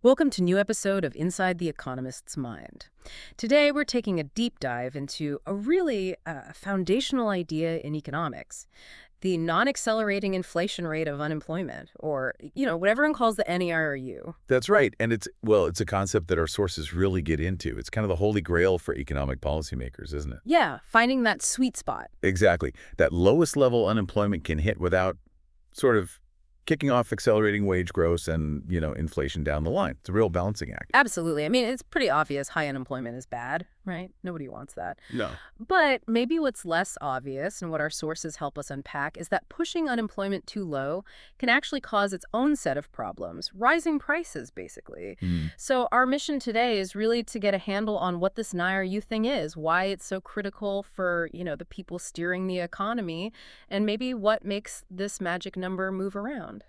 Welcome to a new episode of Inside the Economist's Mind. Today, we're taking a deep dive into a really foundational idea in economics, the non-accelerating inflation rate of unemployment, or, what everyone calls the NAIRU. That's right. And it's a concept that our sources really get into. It's kind of the holy grail for economic policymakers, isn't it? Yeah, finding that sweet spot. Exactly. That lowest level unemployment can hit without sort of kicking off accelerating wage growth and, inflation down the line. It's a real balancing act. Absolutely. I mean, it's pretty obvious high unemployment is bad, right? Nobody wants that. No. But maybe what's less obvious and what our sources help us unpack is that pushing unemployment too low can actually cause its own set of problems, rising prices, basically. Mm. So our mission today is really to get a handle on what this NAIRU thing is, why it's so critical for, the people steering the economy, and maybe what makes this magic number move around.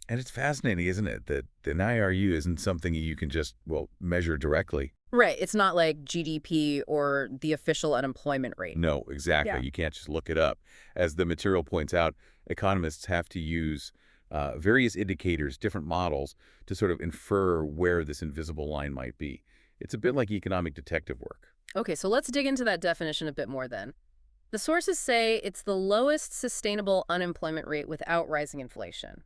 And it's fascinating, isn't it, that the NIRU isn't something you can just, measure directly. Right. It's not like GDP or the official unemployment rate. No, exactly. Yeah. You can't just look it up. As the material points out, economists have to use various indicators, different models, to sort of infer where this invisible line might be. It's a bit like economic detective work. Okay, so let's dig into that definition a bit more then. The sources say it's the lowest sustainable unemployment rate without rising inflation.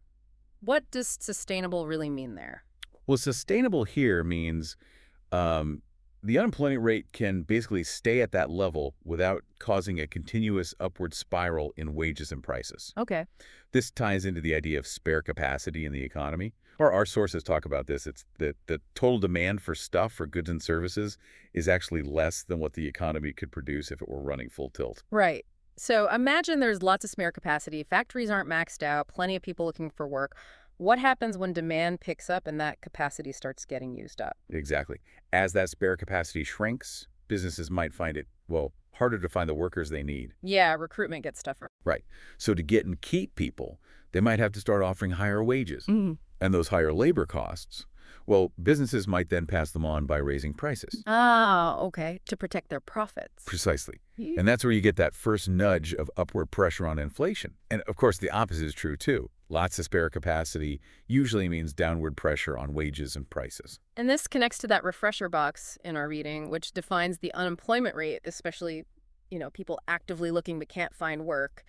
What does sustainable really mean there? Well, sustainable here means the unemployment rate can basically stay at that level without causing a continuous upward spiral in wages and prices. Okay. This ties into the idea of spare capacity in the economy. Or our sources talk about this. It's that the total demand for stuff, for goods and services, is actually less than what the economy could produce if it were running full tilt. Right. So imagine there's lots of spare capacity, factories aren't maxed out, plenty of people looking for work. What happens when demand picks up and that capacity starts getting used up? Exactly. As that spare capacity shrinks, businesses might find it, harder to find the workers they need. Yeah, recruitment gets tougher. Right. So to get and keep people, they might have to start offering higher wages. And those higher labor costs, businesses might then pass them on by raising prices. Ah, okay. To protect their profits. Precisely. And that's where you get that first nudge of upward pressure on inflation. And of course, the opposite is true too. Lots of spare capacity usually means downward pressure on wages and prices. And this connects to that refresher box in our reading, which defines the unemployment rate, especially, people actively looking but can't find work.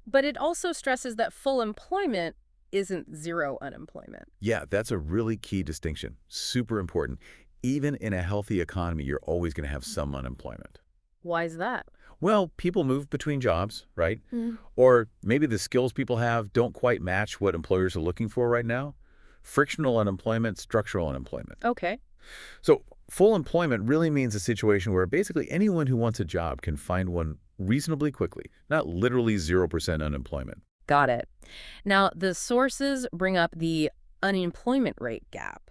But it also stresses that full employment isn't zero unemployment. Yeah, that's a really key distinction. Super important. Even in a healthy economy, you're always going to have some unemployment. Why is that? Well, people move between jobs, right? Mm. Or maybe the skills people have don't quite match what employers are looking for right now. Frictional unemployment, structural unemployment. Okay. So full employment really means a situation where basically anyone who wants a job can find one reasonably quickly, not literally 0% unemployment. Got it. Now, the sources bring up the unemployment rate gap.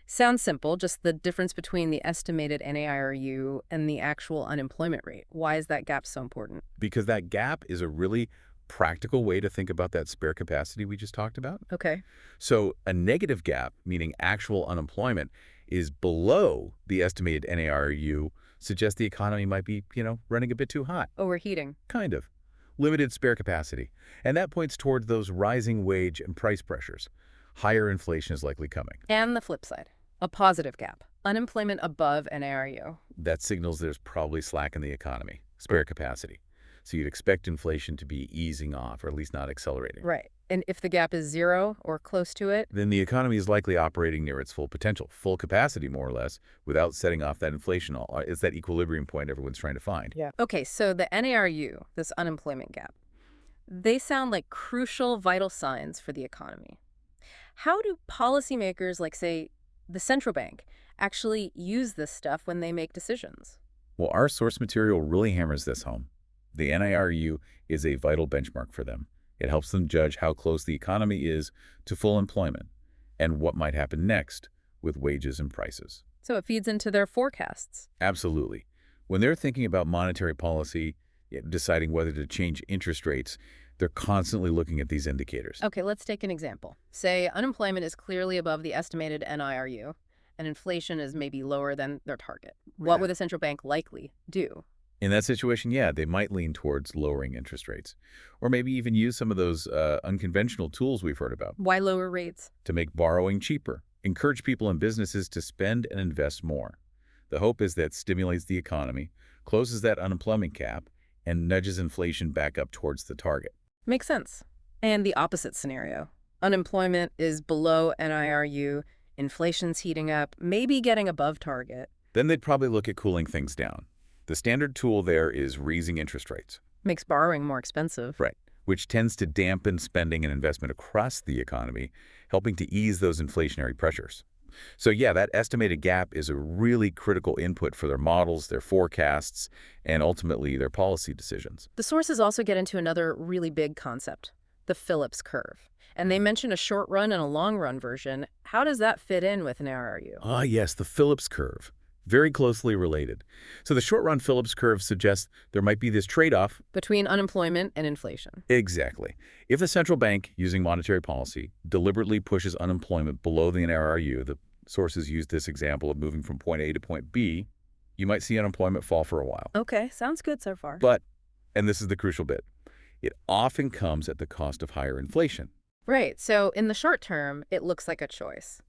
Sounds simple, just the difference between the estimated NAIRU and the actual unemployment rate. Why is that gap so important? Because that gap is a really practical way to think about that spare capacity we just talked about. Okay. So a negative gap, meaning actual unemployment, is below the estimated NAIRU, suggests the economy might be, running a bit too hot. Overheating. Kind of. Limited spare capacity. And that points toward those rising wage and price pressures. Higher inflation is likely coming. And the flip side, a positive gap. Unemployment above NAIRU. That signals there's probably slack in the economy, spare capacity. So you'd expect inflation to be easing off, or at least not accelerating. Right. And if the gap is zero or close to it? Then the economy is likely operating near its full potential, full capacity more or less, without setting off that inflation. It's that equilibrium point everyone's trying to find. Yeah. Okay, so the NAIRU, this unemployment gap, they sound like crucial, vital signs for the economy. How do policymakers, like, say, the central bank, actually use this stuff when they make decisions? Well, our source material really hammers this home. The NIRU is a vital benchmark for them. It helps them judge how close the economy is to full employment and what might happen next with wages and prices. So it feeds into their forecasts. Absolutely. When they're thinking about monetary policy, deciding whether to change interest rates, they're constantly looking at these indicators. Okay, let's take an example. Say unemployment is clearly above the estimated NIRU, and inflation is maybe lower than their target. What would the central bank likely do? In that situation, they might lean towards lowering interest rates, or maybe even use some of those unconventional tools we've heard about Why lower rates? to make borrowing cheaper, encourage people and businesses to spend and invest more. The hope is that stimulates the economy, closes that unemployment gap, and nudges inflation back up towards the target. Makes sense. And the opposite scenario. Unemployment is below NIRU, inflation's heating up, maybe getting above target. Then they'd probably look at cooling things down. The standard tool there is raising interest rates. Makes borrowing more expensive. Right, which tends to dampen spending and investment across the economy, helping to ease those inflationary pressures. So yeah, that estimated gap is a really critical input for their models, their forecasts, and ultimately their policy decisions. The sources also get into another really big concept, the Phillips curve. And they mention a short run and a long run version. How does that fit in with an NAIRU? Ah, yes, the Phillips curve. Very closely related. So the short-run Phillips curve suggests there might be this trade-off. Between unemployment and inflation. Exactly. If the central bank, using monetary policy, deliberately pushes unemployment below the NAIRU, the sources use this example of moving from point A to point B, you might see unemployment fall for a while. Okay, sounds good so far. But, and this is the crucial bit, it often comes at the cost of higher inflation. Right, so in the short term, it looks like a choice.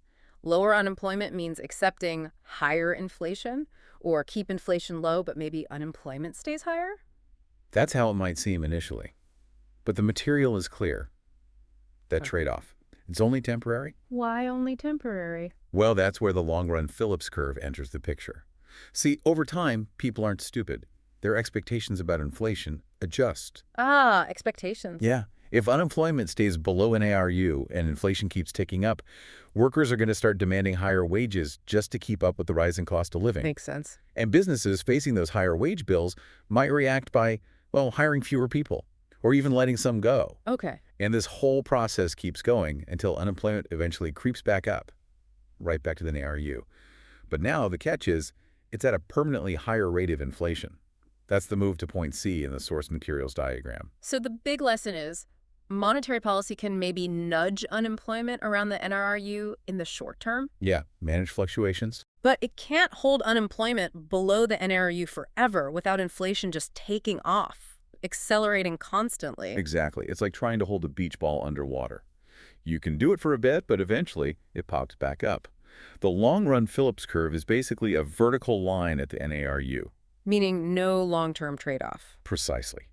Lower unemployment means accepting higher inflation, or keep inflation low, but maybe unemployment stays higher? That's how it might seem initially. But the material is clear. That trade-off. It's only temporary. Why only temporary? Well, that's where the long-run Phillips curve enters the picture. See, over time, people aren't stupid. Their expectations about inflation adjust. Ah, expectations. Yeah. If unemployment stays below NAIRU and inflation keeps ticking up, workers are going to start demanding higher wages just to keep up with the rising cost of living. Makes sense. And businesses facing those higher wage bills might react by, well, hiring fewer people or even letting some go. Okay. And this whole process keeps going until unemployment eventually creeps back up, right back to the NAIRU. But now the catch is it's at a permanently higher rate of inflation. That's the move to point C in the source materials diagram. So the big lesson is monetary policy can maybe nudge unemployment around the NRRU in the short term, Yeah, manage fluctuations. but it can't hold unemployment below the NRRU forever without inflation just taking off, accelerating constantly. Exactly. It's like trying to hold a beach ball underwater. You can do it for a bit, but eventually it pops back up. The long-run Phillips curve is basically a vertical line at the NAIRU. Meaning no long-term trade-off. Precisely.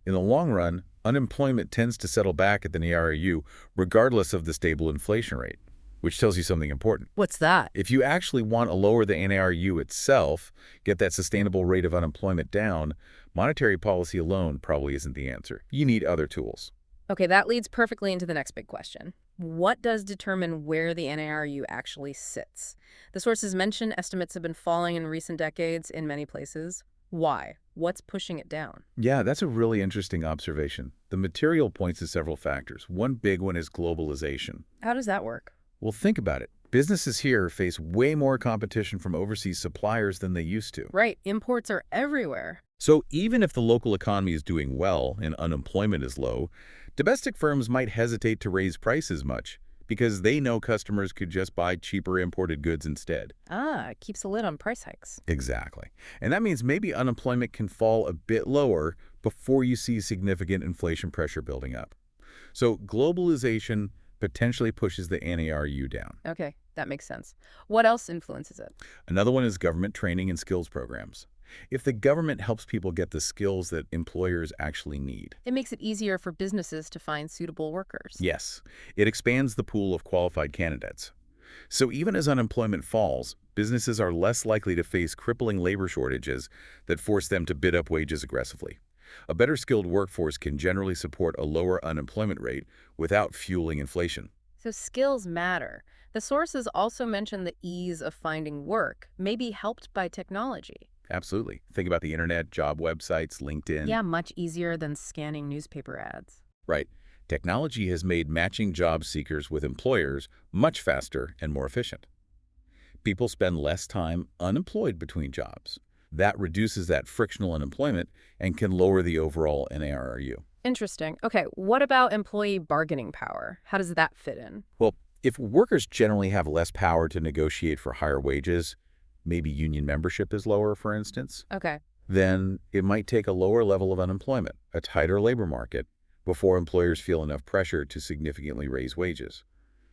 In the long run, unemployment tends to settle back at the NAIRU regardless of the stable inflation rate, which tells you something important. What's that? If you actually want to lower the NAIRU itself, get that sustainable rate of unemployment down, monetary policy alone probably isn't the answer. You need other tools. Okay, that leads perfectly into the next big question. What does determine where the NAIRU actually sits? The sources mention estimates have been falling in recent decades in many places. Why? What's pushing it down? Yeah, that's a really interesting observation. The material points to several factors. One big one is globalization. How does that work? Well, think about it. Businesses here face way more competition from overseas suppliers than they used to. Right, imports are everywhere. So even if the local economy is doing well and unemployment is low, domestic firms might hesitate to raise prices much because they know customers could just buy cheaper imported goods instead. Ah, it keeps a lid on price hikes. Exactly. And that means maybe unemployment can fall a bit lower before you see significant inflation pressure building up. So globalization potentially pushes the NAIRU down. Okay, that makes sense. What else influences it? Another one is government training and skills programs. If the government helps people get the skills that employers actually need. It makes it easier for businesses to find suitable workers. Yes, it expands the pool of qualified candidates. So even as unemployment falls, businesses are less likely to face crippling labor shortages that force them to bid up wages aggressively. A better skilled workforce can generally support a lower unemployment rate without fueling inflation. So skills matter. The sources also mention the ease of finding work may be helped by technology. Absolutely. Think about the internet, job websites, LinkedIn. Yeah, much easier than scanning newspaper ads. Right. Technology has made matching job seekers with employers much faster and more efficient. People spend less time unemployed between jobs. That reduces that frictional unemployment and can lower the overall NAIRU. Interesting. Okay, what about employee bargaining power? How does that fit in? Well, if workers generally have less power to negotiate for higher wages, maybe union membership is lower, for instance, Okay. then it might take a lower level of unemployment, a tighter labor market, before employers feel enough pressure to significantly raise wages.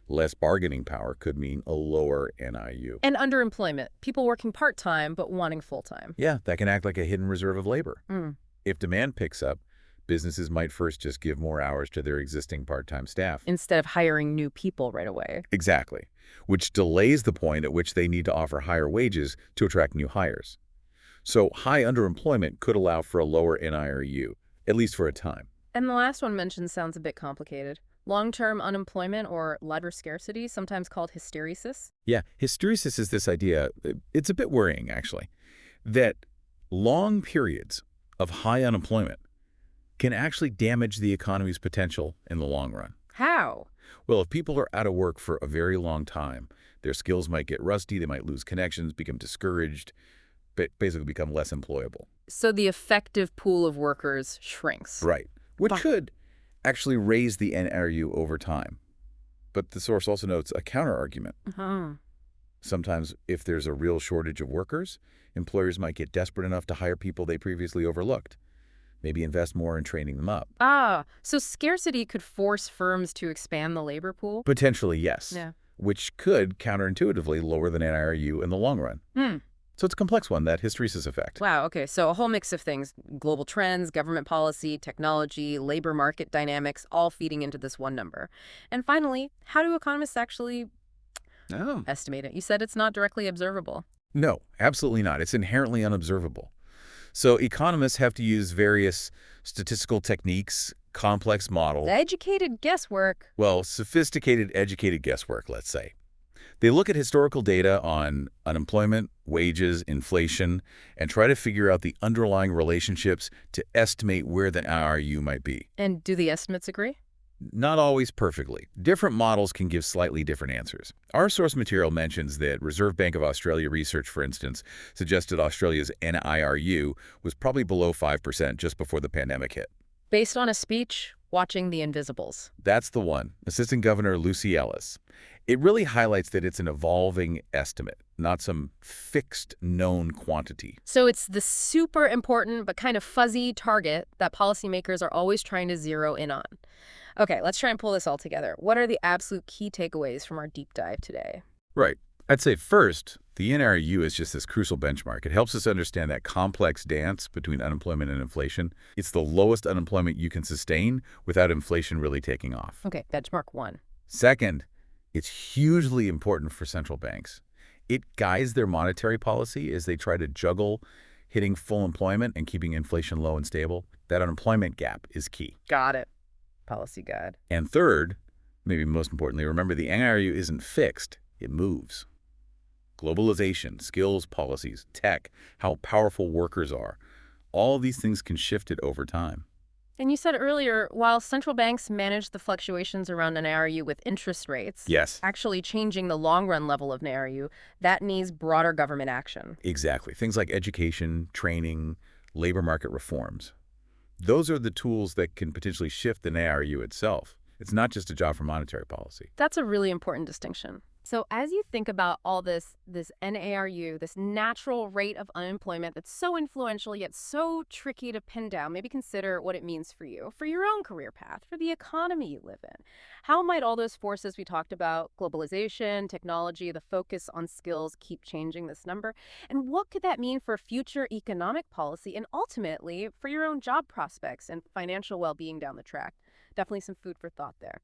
Less bargaining power could mean a lower NIU. And underemployment, people working part-time but wanting full-time. Yeah, that can act like a hidden reserve of labor. Mm. If demand picks up, businesses might first just give more hours to their existing part-time staff. Instead of hiring new people right away. Exactly, which delays the point at which they need to offer higher wages to attract new hires. So high underemployment could allow for a lower NIRU, at least for a time. And the last one mentioned sounds a bit complicated. Long-term unemployment or labor scarcity, sometimes called hysteresis. Yeah, hysteresis is this idea, it's a bit worrying actually, that long periods of high unemployment can actually damage the economy's potential in the long run. How? Well, if people are out of work for a very long time, their skills might get rusty, they might lose connections, become discouraged, basically become less employable. So the effective pool of workers shrinks. Right, which But- could actually raise the NRU over time. But the source also notes a counter-argument. Sometimes, if there's a real shortage of workers, employers might get desperate enough to hire people they previously overlooked. Maybe invest more in training them up. So scarcity could force firms to expand the labor pool? Potentially, yes. Yeah. Which could counterintuitively lower the NIRU in the long run. So it's a complex one, that hysteresis effect. Wow, okay, so a whole mix of things. Global trends, government policy, technology, labor market dynamics, all feeding into this one number. And finally, how do economists actually estimate it? You said it's not directly observable. No, absolutely not. It's inherently unobservable. So economists have to use various statistical techniques, complex models. Educated guesswork. Well, sophisticated, educated guesswork, let's say. They look at historical data on unemployment, wages, inflation, and try to figure out the underlying relationships to estimate where the NIRU might be. And do the estimates agree? Not always perfectly. Different models can give slightly different answers. Our source material mentions that Reserve Bank of Australia research, for instance, suggested Australia's NIRU was probably below 5% just before the pandemic hit. Based on a speech, Watching the Invisibles. That's the one. Assistant Governor Lucy Ellis. It really highlights that it's an evolving estimate, not some fixed known quantity. So it's the super important but kind of fuzzy target that policymakers are always trying to zero in on. Okay, let's try and pull this all together. What are the absolute key takeaways from our deep dive today? Right. I'd say first, the NRU is just this crucial benchmark. It helps us understand that complex dance between unemployment and inflation. It's the lowest unemployment you can sustain without inflation really taking off. Okay, benchmark 1. Second, it's hugely important for central banks. It guides their monetary policy as they try to juggle hitting full employment and keeping inflation low and stable. That unemployment gap is key. Got it. Policy guide. And third, maybe most importantly, remember the NRU isn't fixed, it moves. Globalization, skills policies, tech, how powerful workers are, all these things can shift it over time. And you said earlier, while central banks manage the fluctuations around NAIRU with interest rates, Yes. actually changing the long-run level of NAIRU, that needs broader government action. Exactly. Things like education, training, labor market reforms. Those are the tools that can potentially shift the NAIRU itself. It's not just a job for monetary policy. That's a really important distinction. So as you think about all this NAIRU, this natural rate of unemployment that's so influential yet so tricky to pin down, maybe consider what it means for you, for your own career path, for the economy you live in. How might all those forces we talked about, globalization, technology, the focus on skills, keep changing this number? And what could that mean for future economic policy and ultimately for your own job prospects and financial well-being down the track? Definitely some food for thought there.